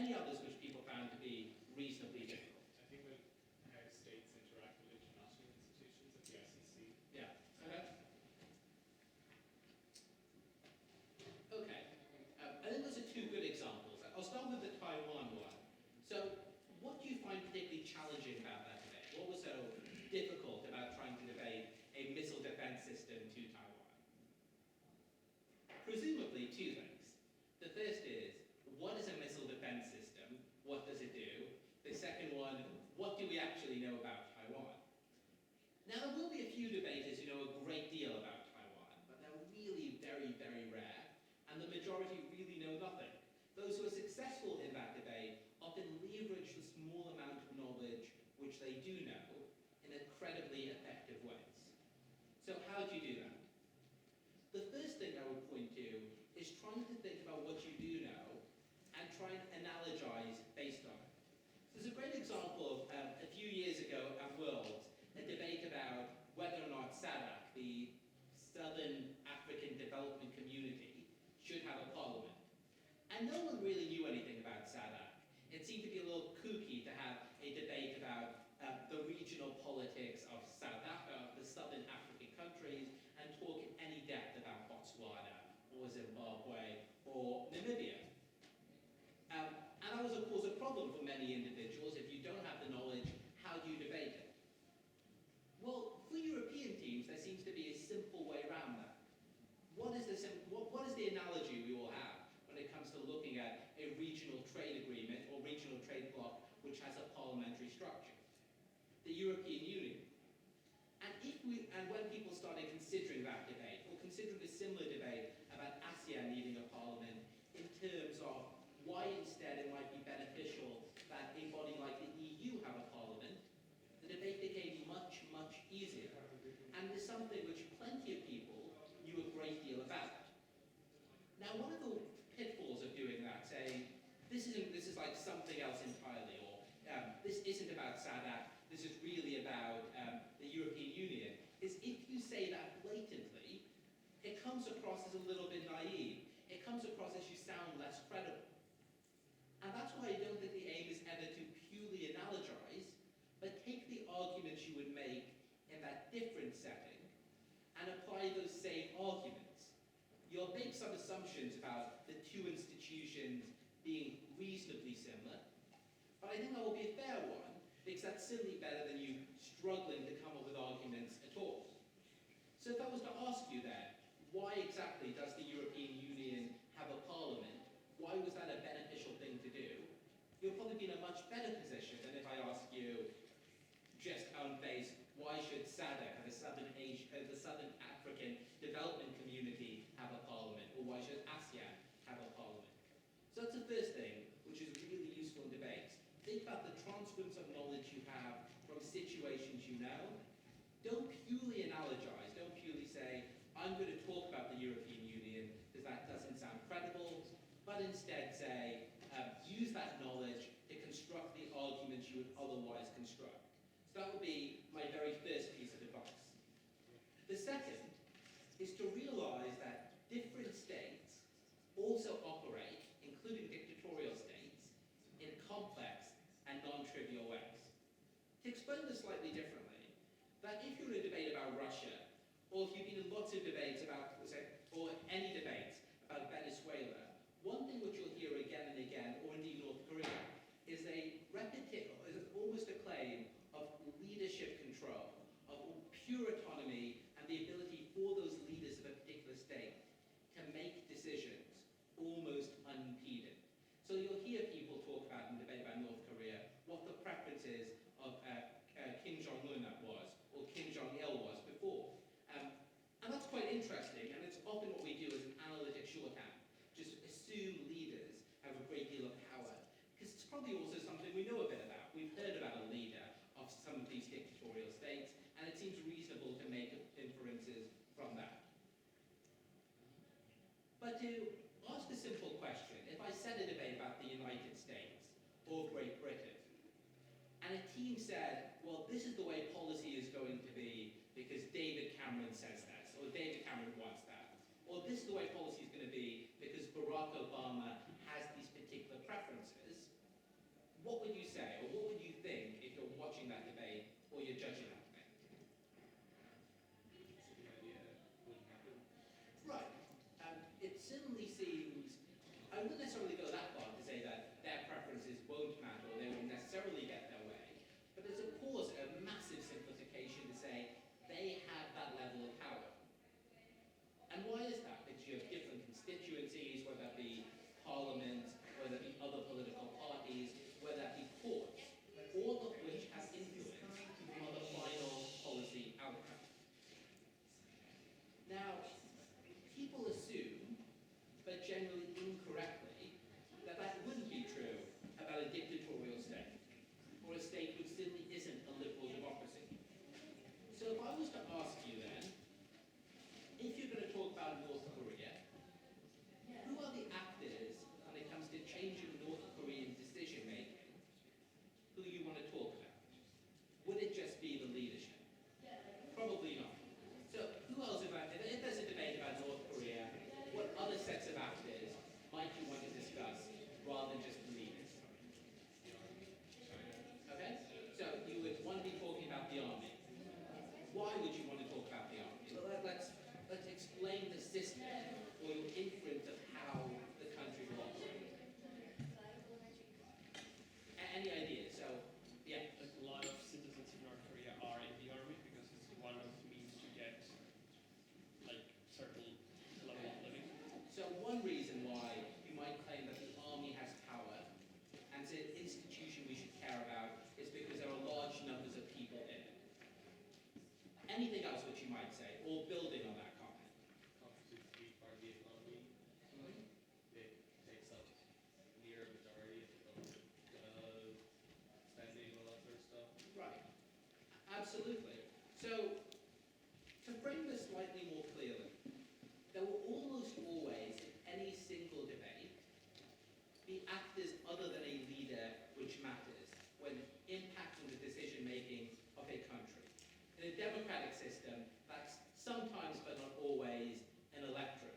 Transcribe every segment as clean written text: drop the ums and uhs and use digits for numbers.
any others which people found to be reasonably difficult? I think that how states interact with international institutions at the SEC. Yeah. Okay. I think those are two good examples. I'll start with the Taiwan one. So, what do you find particularly challenging about that debate? What was so difficult about trying to debate a missile defense system to Taiwan? Presumably, two things. The first is, what is a missile defense system? What does it do? The second one, what do we actually know about Taiwan? Now, there will be a few debaters who know a great deal about Taiwan, but they're really very, very rare, and the majority really know nothing. Those who are successful in that debate often leverage the small amount of knowledge which they do know in incredibly effective ways. So how do you do that? The first thing I would point to is trying to think about what you do know and try and analogize based on it. So there's a great example of a few years ago at Worlds, a debate about whether or not SADC, the Southern African Development Community, should have a parliament. And no one really knew anything about SADC. It seemed to be a little kooky to have a debate about the regional politics of South Africa, the Southern African countries, and talk in any depth about Botswana, or Zimbabwe, or Namibia. And that was, of course, a problem for many individuals. If you don't have the knowledge, how do you debate it? Well, for European teams, there seems to be a simple way around that. What is the analogy we all have when it comes to looking at a regional trade agreement or regional trade bloc which has a parliamentary structure? The European Union. And when people started considering that debate, or considering a similar debate about ASEAN needing a parliament in terms of why instead it might be beneficial that a body like the EU have a parliament, the debate became much, much easier. And it's something which plenty of people knew a great deal about. Now, one of the pitfalls of doing that, saying, this is like something else entirely, or this isn't about SADC, this is really about the European Union, is if you say that blatantly, it comes across as a little bit naive. It comes across as you sound less credible. And that's why I don't think the aim is ever to purely analogize, but take the arguments you would make in that different setting and apply those same arguments. You'll make some assumptions about the two institutions being reasonably similar, but I think that will be a fair one, because that's certainly better than you struggling to come up with arguments at all. So if I was to ask you then, why exactly does the European Union have a parliament? Why was that a beneficial thing to do? You'll probably be in a much better position than if I ask you, just on face, why should SADC, the Southern African Development Community, have a parliament? Or why should ASEAN have a parliament? So that's the first thing, which is really useful in debates. Think about the transference of knowledge you have from situations you know. Don't purely analogize. Don't purely say, I'm going to talk about the European Union because that doesn't sound credible, but instead say, use that knowledge to construct the arguments you would otherwise construct. So that would be my very first piece of advice. The second is to realize that different states also operate, including dictatorial states, in complex and non-trivial ways. To explain this slightly differently, that if you're in a debate about Russia, or if you've been in lots of debates about, or any debates about Venezuela, one thing which you'll hear again and again, or indeed North Korea, is almost a claim of leadership control, of pure autonomy, and the ability for those leaders of a particular state to make decisions almost unimpeded. So you'll hear people talk about in debate about North Korea what the preferences of Kim Jong-un was, or Kim Jong-il was before. And that's quite interesting, and it's often what we do as an analytic shorthand. Just assume leaders have a great deal of power. Because it's probably also something we know a bit about. We've heard about a leader of some of these dictatorial states, and it seems reasonable to make inferences from that. But to ask a simple question, if I said a debate about the United States or Great Britain, and a team said, well, this is the way policy is going to be because David Cameron says this, or David Cameron wants that, or this is the way policy is going to be because Barack Obama has these particular preferences, what would you say, or what would you think if you're watching that debate or you're judging that debate? It's a good idea. Wouldn't happen. Right. It certainly seems, I wouldn't necessarily go that far to say that their preferences won't matter or they won't necessarily get their way, but it's of course a massive simplification to say they have that level of power. And why is that? Because you have different constituencies, whether that be parliament, whether that be other political parties, whether that be courts, all of which have influence on the final policy outcome. Now, people assume, but generally incorrectly, that that wouldn't be true about a dictatorial state, or a state which simply isn't a liberal democracy. So if I was to ask you then, if you're going to talk about North Korea, who are the actors when it comes to changing North Korean decision making who you want to talk about? Would it just be the leadership? Probably not. So who else, if there's a debate about North Korea, what other sets of actors might you want to discuss rather than just the leaders? Okay? So you would want to be talking about the army. Why would you want to talk about the army? Let's explain the system or your inference of how the country will operate. Any ideas? So, yeah. Like a lot of citizens in North Korea are in the army because it's one of the means to get like certain level of living. So one reason why you might claim that the army has power and it's an institution we should care about is because there are large numbers of people in it. Anything else which you might say, or building on that comment? Constitutes to be part of the economy. It takes up near a majority of the spending and all that sort of stuff. Right. Absolutely. So, to frame this slightly more clearly, there will almost always, in any single debate, be actors other than a leader which matters when impacting the decision-making of a country. In a democratic system, that's sometimes but not always an electorate.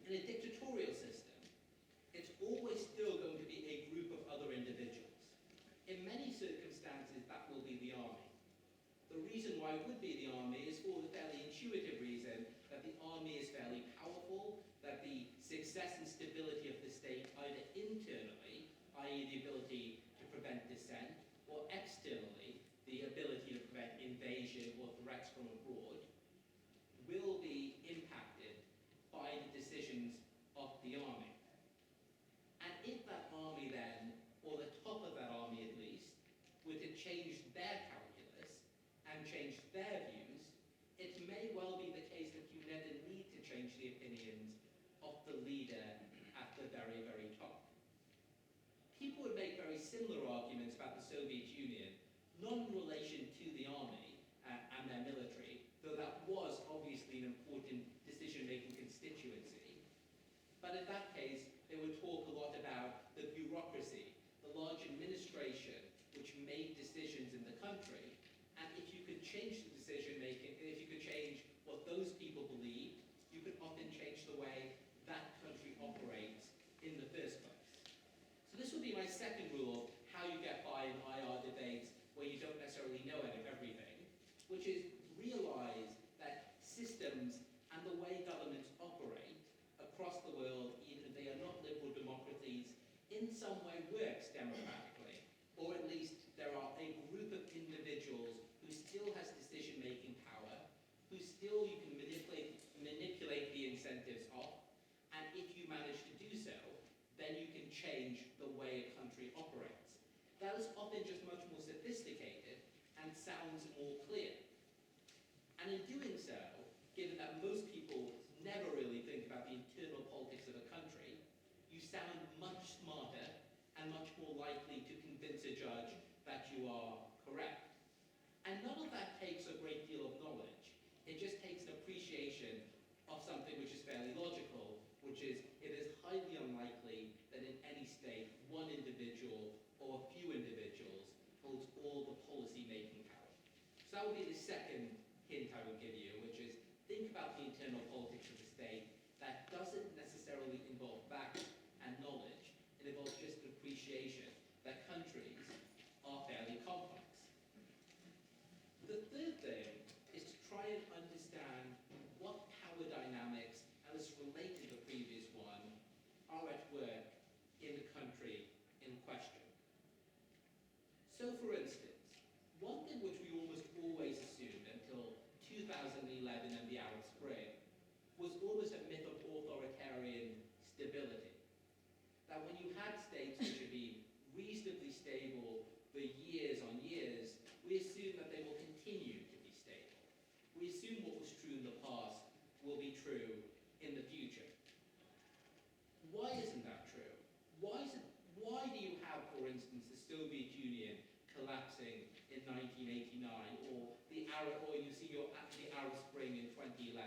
In a dictatorial system, it's always still going to be a group of other individuals. In many circumstances, that will be the army. The reason why it would be the army is for the fairly intuitive reason that the army is fairly powerful, that the success and stability of the state, either internally, i.e. the ability to prevent dissent, or externally, the ability to prevent invasion or threats from abroad, will be impacted by the decisions of the army. And if that army then, or the top of that army at least, were to change their calculus and change their views, it may well be the case that you never need to change the opinions of the leader at the very, very top. People would make very similar arguments about the Soviet Union, not in relation to the army and their military, though that was obviously an important decision-making constituency. But in that case, they would talk a lot about the bureaucracy, the large administration which made decisions in the country, and if you could change the decision-making, and if you could change what those people believed, you could often change the way that country operates in the first place. So this would be my second rule, how you get by in IR debates where you don't necessarily know everything, which is realize that systems and the way governments operate across the world, even if they are not liberal democracies, in some way works democratically, or at least there are a group of individuals who still has decision-making power, who still you can manipulate the incentives of, and if you manage to do so, then you can change the way a country operates. That is often just much more sophisticated and sounds more clear. And in doing so, given that most people never really think about the internal politics of a country, you sound much smarter and much more likely to convince a judge that you are correct. And none of that takes a great deal of knowledge. It just takes an appreciation of something which is fairly logical, which is it is highly unlikely that in any state, one individual or a few individuals holds all the policy-making power. So that would be the second hint I would give you, which is think about the internal politics of the state. That doesn't necessarily involve facts and knowledge. It involves just an appreciation that question. So for instance, one thing which we almost always assumed until 2011 and the Arab Spring was almost a myth of authoritarian stability. That when you had states which had been reasonably stable for years on years, we assume that they will continue to be stable. We assume what was true in the past will be true in the future. Why isn't that true? Why do you have, for instance, the Soviet Union collapsing in 1989, or the Arab Spring in 2011?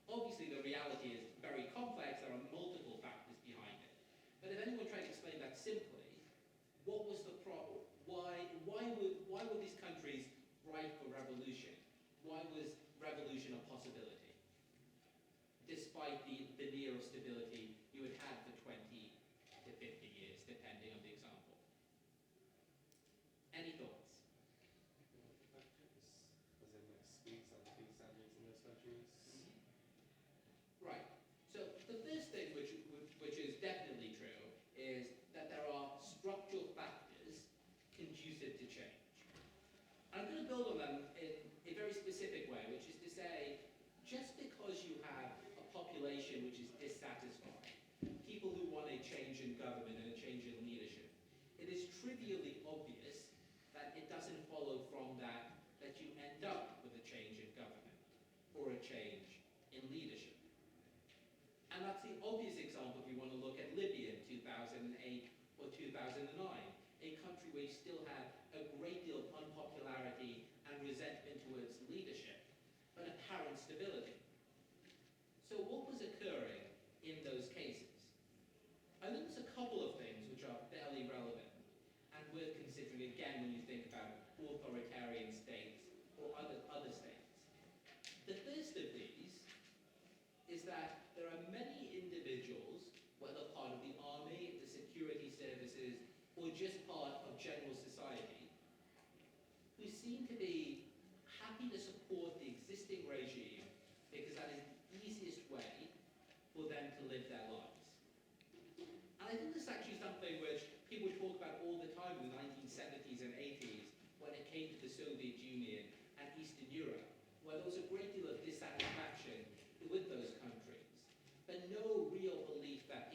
Obviously, the reality is very complex. There are multiple factors behind it. But if anyone tried to explain that simply, what was the problem? Why were these countries ripe for revolution? Why was revolution a possibility? Despite the veneer of stability you had had for 20 to 50 years, depending on the example. Any thoughts? Was it like speed standards in those countries? Right. So the first thing which is definitely true is that there are structural factors conducive to change. I'm going to build on them in a very specific way, which is to say, just because you have a population which is dissatisfied, people who want a change in government and a change in leadership, it is trivially obvious that it doesn't follow from that you end up with a change in government or a change in leadership. And that's the obvious example if you want to look at Libya in 2008 or 2009, a country where you still had a great deal of unpopularity and resentment towards leadership, but apparent stability. So what was occurring in those cases? I think there's a couple of things which are fairly relevant and worth considering again when you think about authoritarian states or other states. The first of these is that there are many individuals, whether part of the army, the security services, or just part of general society, who seem to be happy to support the existing regime because that is the easiest way for them to live their lives. And I think this is actually something which people talk about all the time in the 1970s and 80s when it came to the Soviet Union and Eastern Europe, where there was a great deal of dissatisfaction with those countries, but no real belief that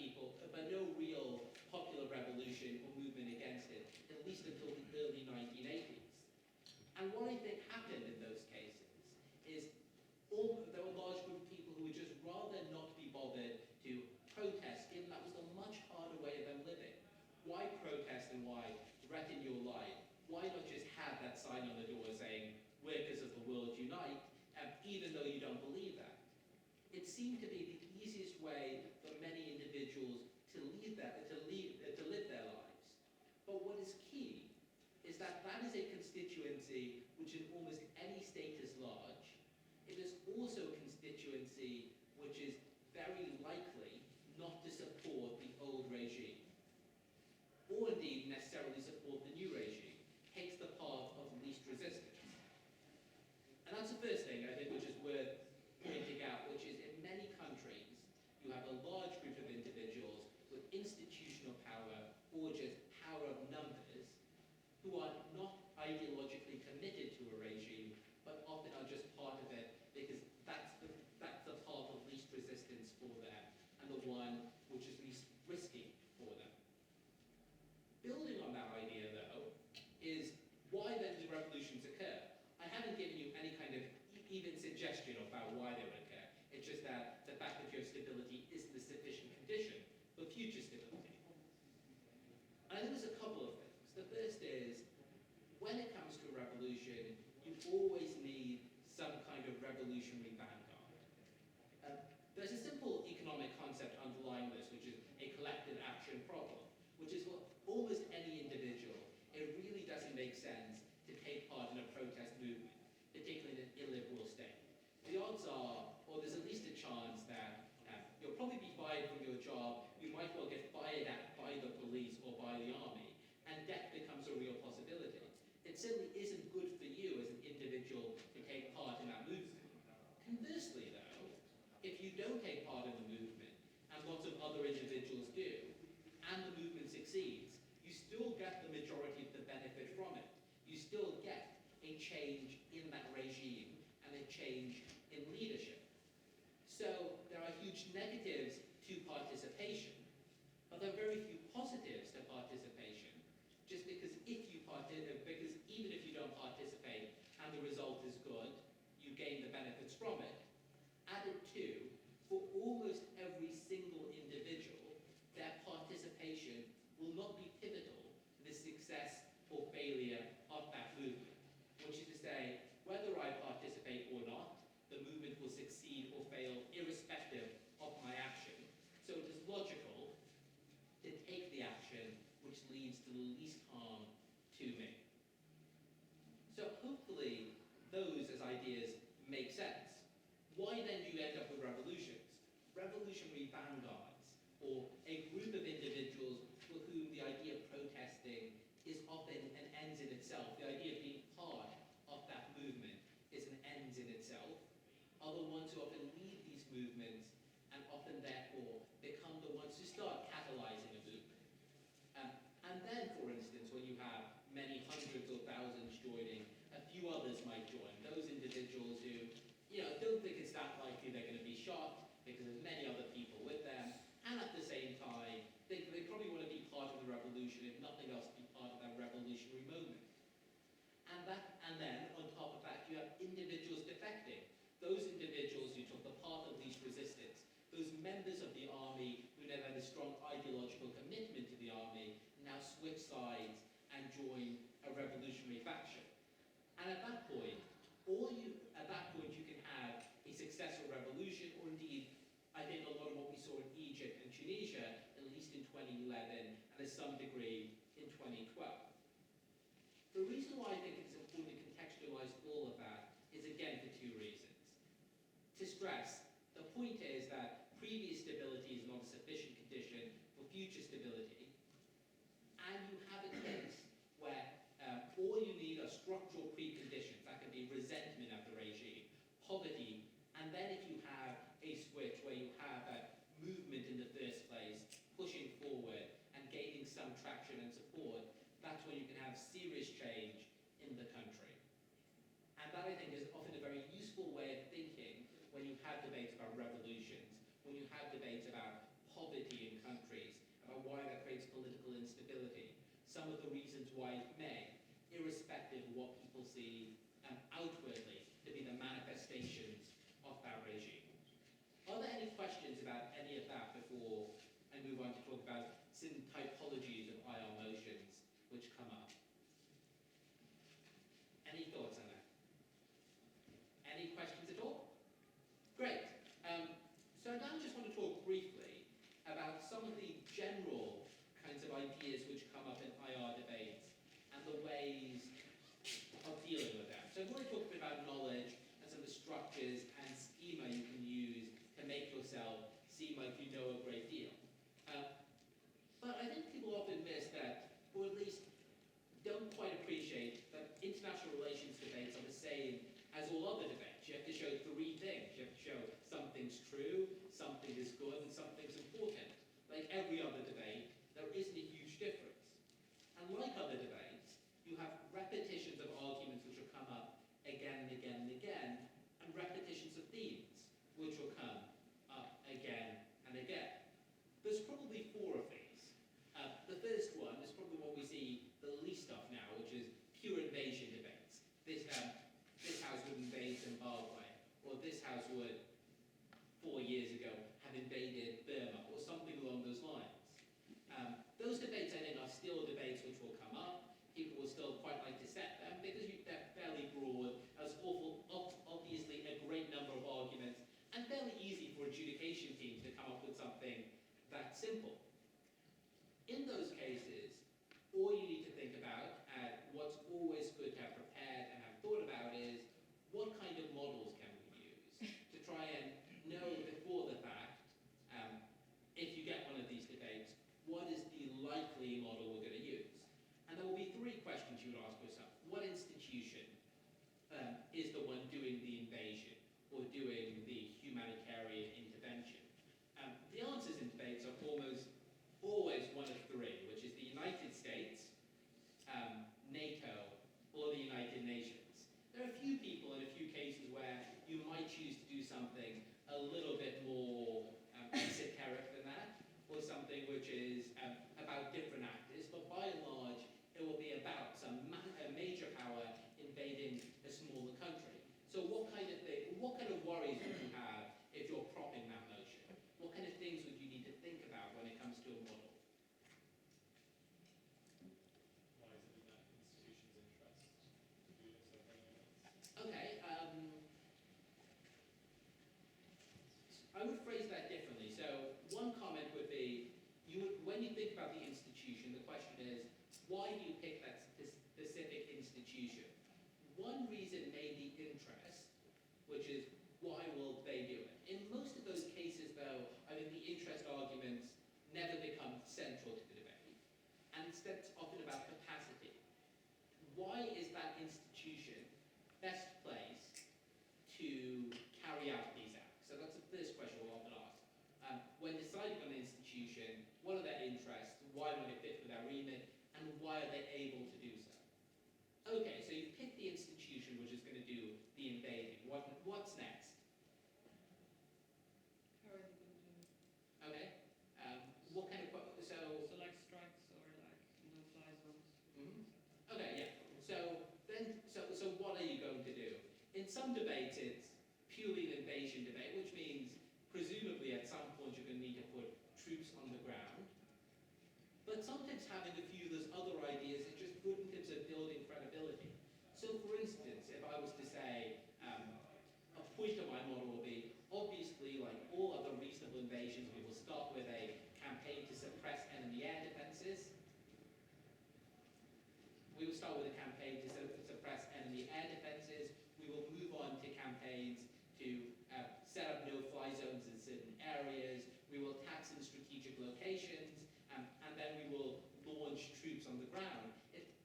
no real popular revolution or movement against it, at least until the early 1980s. And what I think happened in those cases is there were a large group of people who would just rather not be bothered to protest, given that was a much harder way of them living. Why protest and why threaten your life? Why not just have that sign on the door saying, "Workers of the world unite," even though you don't believe that? It seemed to be the easiest way for many individuals to live their lives. But what is key is that is a constituency which in almost any state is large. It is also a constituency which is very likely not to support the old regime, or indeed necessarily support the new regime, takes the path of least resistance. And that's the first thing I think which is worth pointing out, which is in many countries you have a large group of individuals with institutional power or just power of numbers who are not ideologically committed to a regime, but often are just part of it because that's the path of least resistance for them and the one which is least risky for them. Building on that idea, though, is why then do revolutions occur? I haven't given you any kind of even suggestion about why they would occur. It's just that the fact that your stability isn't a sufficient condition for future stability. And I think there's a couple of things. The first is leads to the least harm to me. So hopefully those as ideas make sense. Why then do you end up with revolutions? Revolutionary vanguards, or a group of individuals for whom the idea of protesting is often an end in itself. The idea of being part of that movement is an end in itself, are the ones who often lead these movements and often therefore become the ones who start catalyzing a movement. And then, for instance, when you have many hundreds or thousands joining, a few others might join. Those individuals who, don't think it's that likely they're going to be shot because there's many other people with them, and at the same time, they probably want to be part of the revolution, if nothing else, be part of that revolutionary moment. And then, on top of that, you have individuals defecting. Those individuals who took the path of least resistance, those members of the army who never had a strong ideological commitment to the army, now switch sides and join a revolutionary faction. And at that point, you can have a successful revolution, or indeed, I think a lot of what we saw in Egypt and Tunisia, at least in 2011, and to some degree in 2012. The reason why I think it's important to contextualize all of that is again for two reasons. To stress, the point is that previous stability is not a sufficient condition for future stability, and you have a case where all you need are structural preconditions. That can be resentment of the regime, poverty, and then if you have a switch where you have a movement in the first place, pushing forward and gaining some traction and support, that's when you can have serious change in the country. And that, I think, is often a very useful way of thinking when you have debates about revolutions, when you have debates about poverty in countries, about why that creates political instability. Some of the reasons why it may, irrespective of what people see outwardly to be the manifestations of that regime. Are there any questions about any of that before I move on to talk about certain typologies of IR motions which come up? Any thoughts on that? Any questions at all? Great. So now I just want to talk briefly about some of the general kinds of ideas which come up in IR debates and the ways of dealing with them. So I've already talked a bit about knowledge and some of the structures and schema you can use to make yourself seem like you know a great deal. But I think people often miss that, or at least don't quite appreciate that international relations debates are the same as all other debates. You have to show three things. You have to show something's true, something is good, and something's important. Like every other debate, there isn't a huge difference. And like other debates, you have repetitions of arguments which will come up again and again and again, and repetitions of themes which will come up again and again. There's probably four of these. The first one is probably what we see the least of now, which is pure invasion debates. This house would invade Zimbabwe, or this house would, 4 years ago, have invaded Burma, or something along those lines. Those debates, I think, are still debates which will come up. People will still quite like to set them, because they're fairly broad. There's obviously a great number of arguments, and fairly easy for adjudication teams to come up with something that simple. In those cases, all you need to think about, and what's always good to have prepared and have thought about, is what kind of models can we use to try and know before the fact, if you get one of these debates, what is the likely model we're going to use? And there will be three questions you would ask yourself. What institution is the one doing the invasion or doing the humanitarian intervention? The answers in debates are almost always one of three, which is the United States, NATO, or the United Nations. There are a few people in a few cases where you might choose to do something a little bit more esoteric than that, or something which is about different actors, but by and large, it will be about some major why do you pick that specific institution? One reason may be interest, which is why will they do it? In most of those cases, though, I think the interest arguments never become central to the debate, and instead it's often about capacity. Why is that institution best placed to carry out these acts? So that's the first question we'll often ask. When deciding on an institution, what are their interests, why might it fit with their remit, and why are they able to do so? Okay, so you pick the institution which is going to do the invading. What's next? How are they going to do it? Okay. What kind of so? So like strikes or like no-fly zones. Mhm. Okay, yeah. So what are you going to do? In some debates, it's purely an invasion debate, which means presumably at some point you're going to need to put troops on the ground. But sometimes having a few of those other ideas is just good in terms of building credibility. So for instance, if I was to say, a point of my model will be, obviously, like all other reasonable invasions, we will start with a campaign to suppress enemy air defenses. We will start with a campaign to suppress enemy air defenses. We will move on to campaigns to set up no-fly zones in certain areas. We will tax in strategic locations, and then we will launch troops on the ground.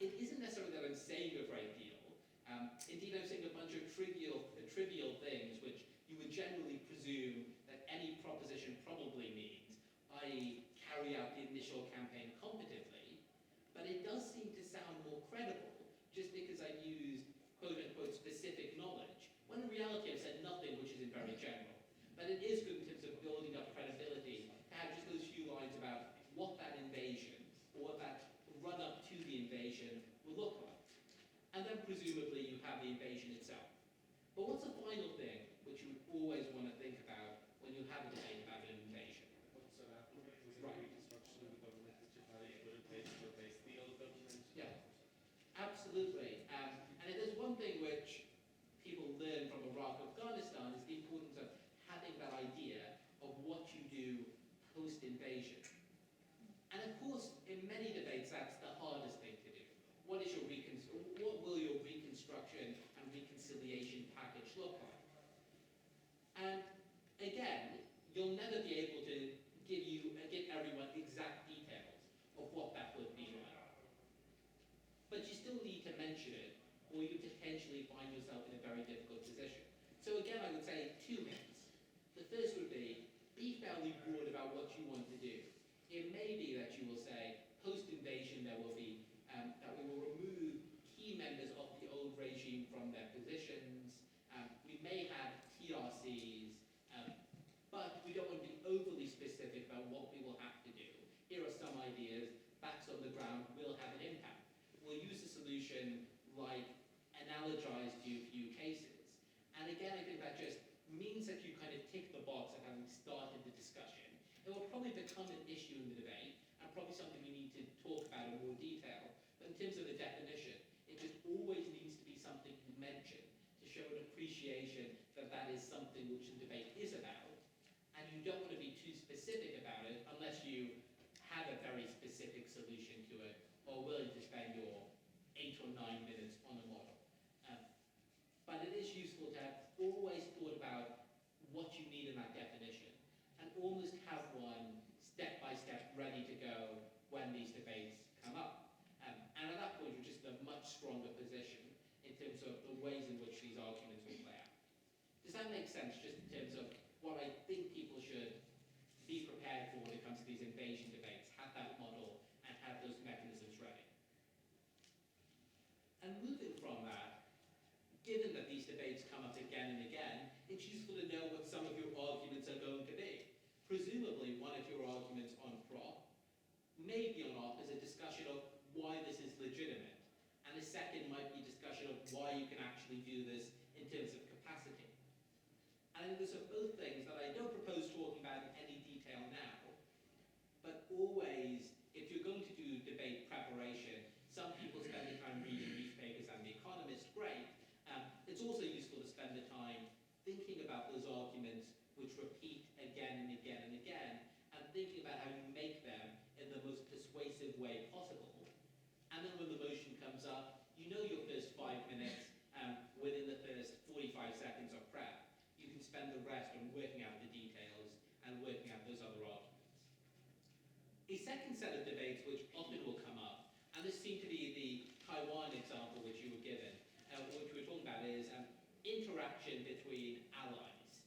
It isn't necessarily that I'm saying a great deal. Indeed, I'm saying a bunch of trivial things which you would generally presume that any proposition probably means, i.e. carry out the initial campaign competently. But it does seem to sound more credible just because I used quote-unquote specific knowledge, when in reality I've said nothing which isn't very general. But it is good in terms of building up credibility to have just those few lines about what that invasion, or what that run-up to the invasion will look like. And then presumably you have the invasion itself. But what's the final thing which you would always want to think about when you have a debate about an invasion? What's so happened? Was it Right. reconstruction of the government that you had put in place to replace the old government? Yeah, absolutely. And if there's one thing which people learn from Iraq, Afghanistan, is the importance of having that idea of what you do post-invasion. And of course, in many debates, that's the hardest thing to do. What will your reconstruction and reconciliation package look like? And again, you'll never be able to give everyone exact details of what that would be like. But you still need to mention it, or you potentially find yourself in a very difficult position. So again, I would say two hints. The first would be fairly broad about what you want to do. It may be that you will say, post-invasion there will be, that we will remove key members of the old regime from their positions. We may have TRCs, but we don't want to be overly specific about what we will have to do. Here are some ideas, facts on the ground will have an impact. We'll use a solution like analogized to a few cases. And again, I think that just means that you kind of tick the box of having started the discussion. It will probably become an issue in the debate, and probably something we need to talk about in more detail. But in terms of the definition, it just always needs to be something you mention to show an appreciation that that is something which the debate is about. And you don't want to be too specific about it unless you have a very specific solution to it, or willing to spend your 8 or 9 minutes on a model. But it is useful to have always thought about what you need in that definition, and almost have one step by step ready to go when these debates come up. And at that point, you're just in a much stronger position in terms of the ways in which these arguments will play out. Does that make sense, just in terms of what I think people should be prepared for when it comes to these invasion debates, have that model and have those mechanisms ready? And moving from that, given that these debates come up again and again, it's useful to know what some of your arguments are going to be. Presumably, one of your arguments on prop, maybe on off, is a discussion of why this is legitimate. And the second might be discussion of why you can actually do this in terms of capacity. And those are both things that I don't propose talking about in any detail now, but always, if you're going to do debate preparation, some people spend the time reading newspapers and The Economist, great. It's also useful to spend the time thinking about those arguments which repeat again and again and again, and thinking about how you make them in the most persuasive way possible. And and then when the motion comes up, you know your first 5 minutes within the first 45 seconds of prep. You can spend the rest on working out the details and working out those other arguments. A second set of debates which often will come up, and this seemed to be the Taiwan example which you were given, which we're talking about is interaction between allies,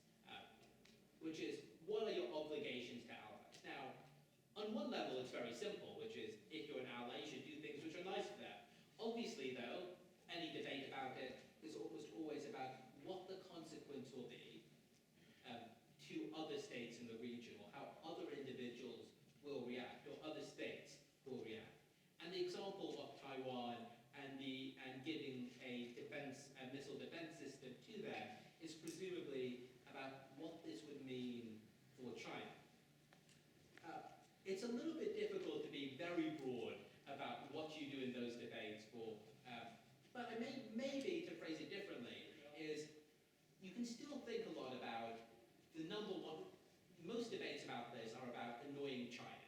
which is what are your obligations to allies? Now, on one level it's very simple, which is if you're an ally you should do things which are nice for them. Obviously though, any debate about it is almost always about what the consequence will be to other states in the region, or how other individuals will react, or other states will react. And the example of Taiwan and giving a missile defense system to them is presumably about what this would mean for China. It's a little bit difficult to be very broad about what you do in those debates but maybe to phrase it differently is you can still think a lot about the number one. Most debates about this are about annoying China.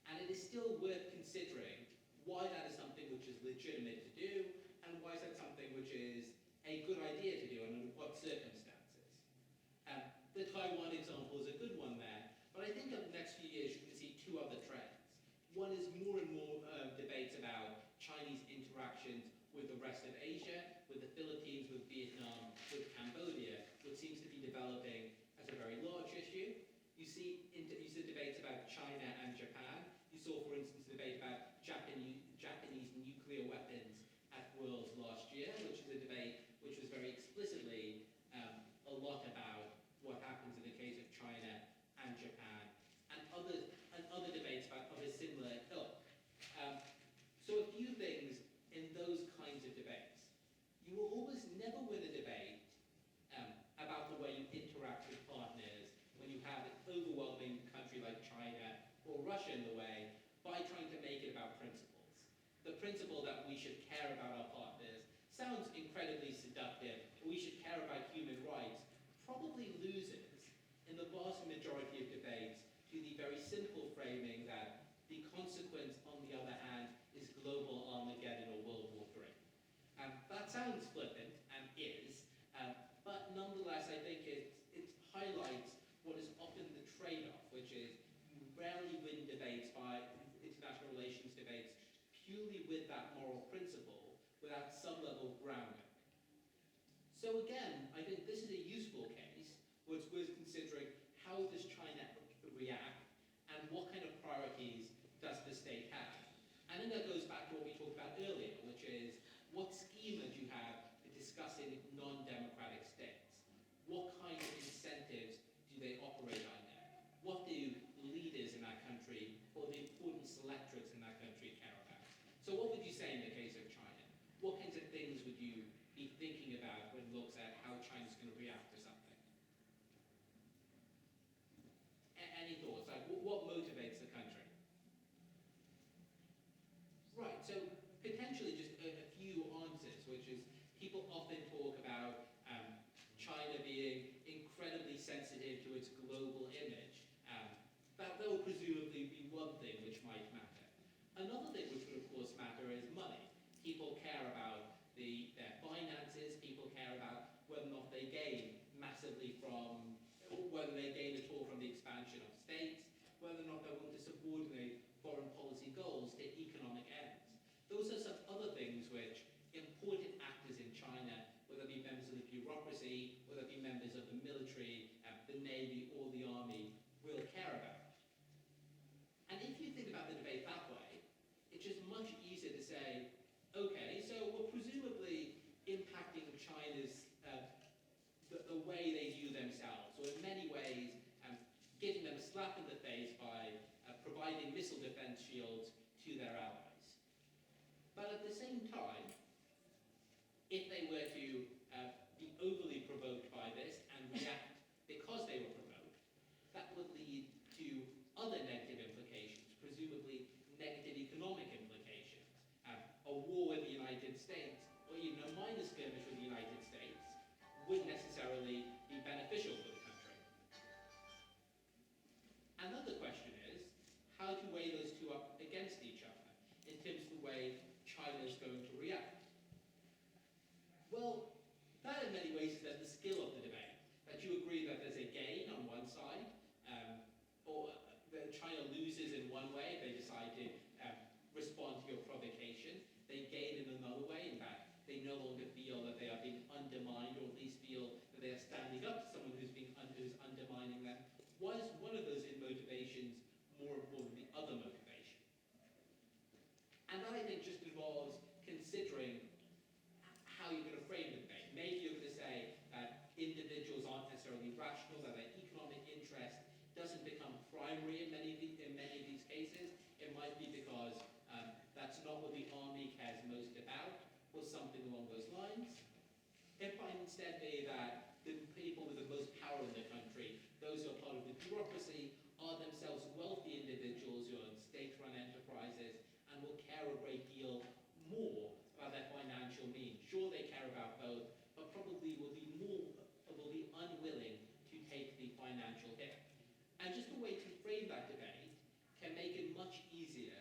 And it is still worth considering why that is something which is legitimate to do, and why is that something which is a good idea to do, and under what circumstances. The Taiwan example is a good one there, but I think over the next few years you can see two other trends. One is more and more debates about Chinese interactions with the rest of Asia, with the Philippines, with Vietnam, with Cambodia, which seems to be developing as a very large issue. You see debates about China and Japan. You saw, for instance, a debate about Japanese nuclear weapons at Worlds last year, which is a debate which was very explicitly a lot about what happens in the case of China and Japan, and other debates about other similar ilk. So a few things in those kinds of debates. You will almost never win a debate about the way you interact with partners when you have an overwhelming country like China or Russia in the way by trying to make it about principles. The principle that we should care about our partners sounds incredibly seductive. We should care about human rights. Probably loses in the vast majority of debates to the very simple framing that the consequence, on the other hand, is global Armageddon or World War III. That sounds flippant, and is, but nonetheless I think it highlights what is often the trade-off, which is you rarely win debates by international relations debates purely with that moral principle without some level of grounding. So again, I think this is a useful case where it's worth considering how does China react and what kind of priorities does the state have. And then that goes back to what we talked about earlier, which is what schema do you have for discussing non-democratic states? What kind of incentives do they operate under? What do leaders in that country or the important selectorates in that country care about? So what would you say in the case of China? What kinds of things would you be thinking about when it looks at how China's going to react to something? Any thoughts? Like, what motivates the country? Right, so potentially just a few answers, which is people often talk about China being incredibly sensitive to its global image. That will presumably be one thing which might matter. Another thing which would of course matter is money. People care about their finances, people care about whether or not they gain massively from, whether they gain at all from the expansion of states, whether or not they're willing to subordinate foreign policy goals to economic ends. Those are some other things which important actors in China, whether it be members of the bureaucracy, whether it be members of the military, the Navy, or the Army, will care about. And if you think about the debate that way, it's just much easier to say, okay, so we're presumably impacting China's, the way they view themselves, or in many ways, giving them a slap in the face by providing missile defense shields to their allies. But at involves considering how you're going to frame the debate. Maybe you're going to say that individuals aren't necessarily rational, that their economic interest doesn't become primary in many of these cases. It might be because that's not what the army cares most about, or something along those lines. It might instead be that the people with the most power in the country, those who are part of the bureaucracy, are themselves wealthy individuals who own state-run enterprises and will care a great deal more about their financial means. Sure, they care about both, but probably will be unwilling to take the financial hit. And just the way to frame that debate can make it much easier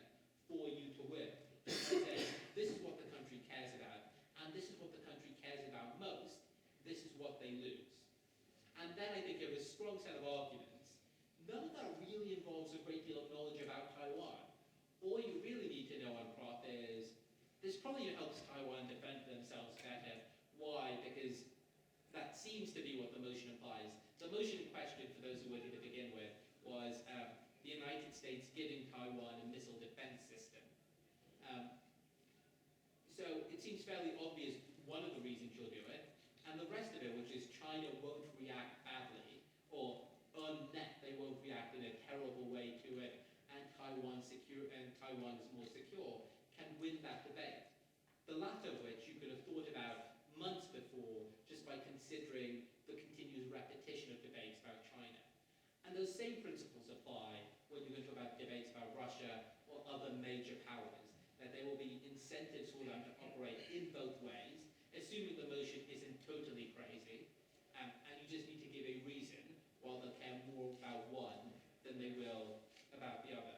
for you to win. Say, this is what the country cares about, and this is what the country cares about most. This is what they lose. And then I think you have a strong set of arguments. None of that really involves a great deal of knowledge about Taiwan. All you really need to know on Proth is this probably helps Taiwan defend themselves better. Why? Because that seems to be what the motion implies. The motion in question, for those who were here to begin with, was the United States giving Taiwan a missile defense system. So it seems fairly obvious one of the reasons you'll do it, and the rest of it, which is China won't react badly, or on net they won't react in a terrible way to it, and Taiwan is more secure, can win that debate. The latter of which you could have thought about months before, just by considering the continuous repetition of debates about China. And those same principles apply when you're going to talk about debates about Russia or other major powers, that there will be incentives for them to operate in both ways, assuming the motion isn't totally crazy, and you just need to give a reason, while they'll care more about one than they will about the other.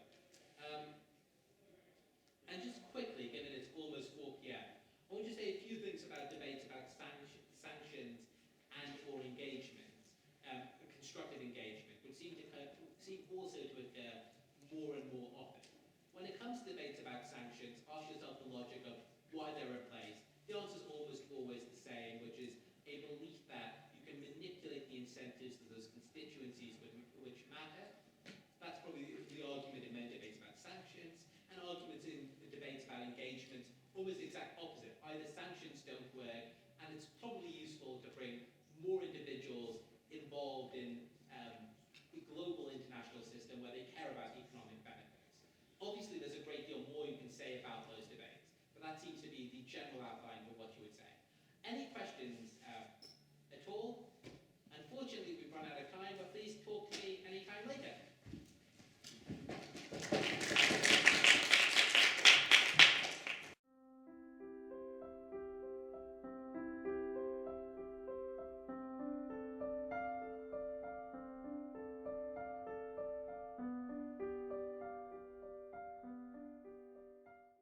And just quickly, given it's almost 4 p.m., I want to say a few things about debates about sanctions and or engagement, constructive engagement, which seem also to occur more and more often. When it comes to debates about sanctions, ask yourself the logic of why they're in place. The answer is almost always the same, which is a belief that you can manipulate the incentives to those constituencies which matter. That's probably the argument in many debates about sanctions, and arguments in the debates about engagement, almost the exact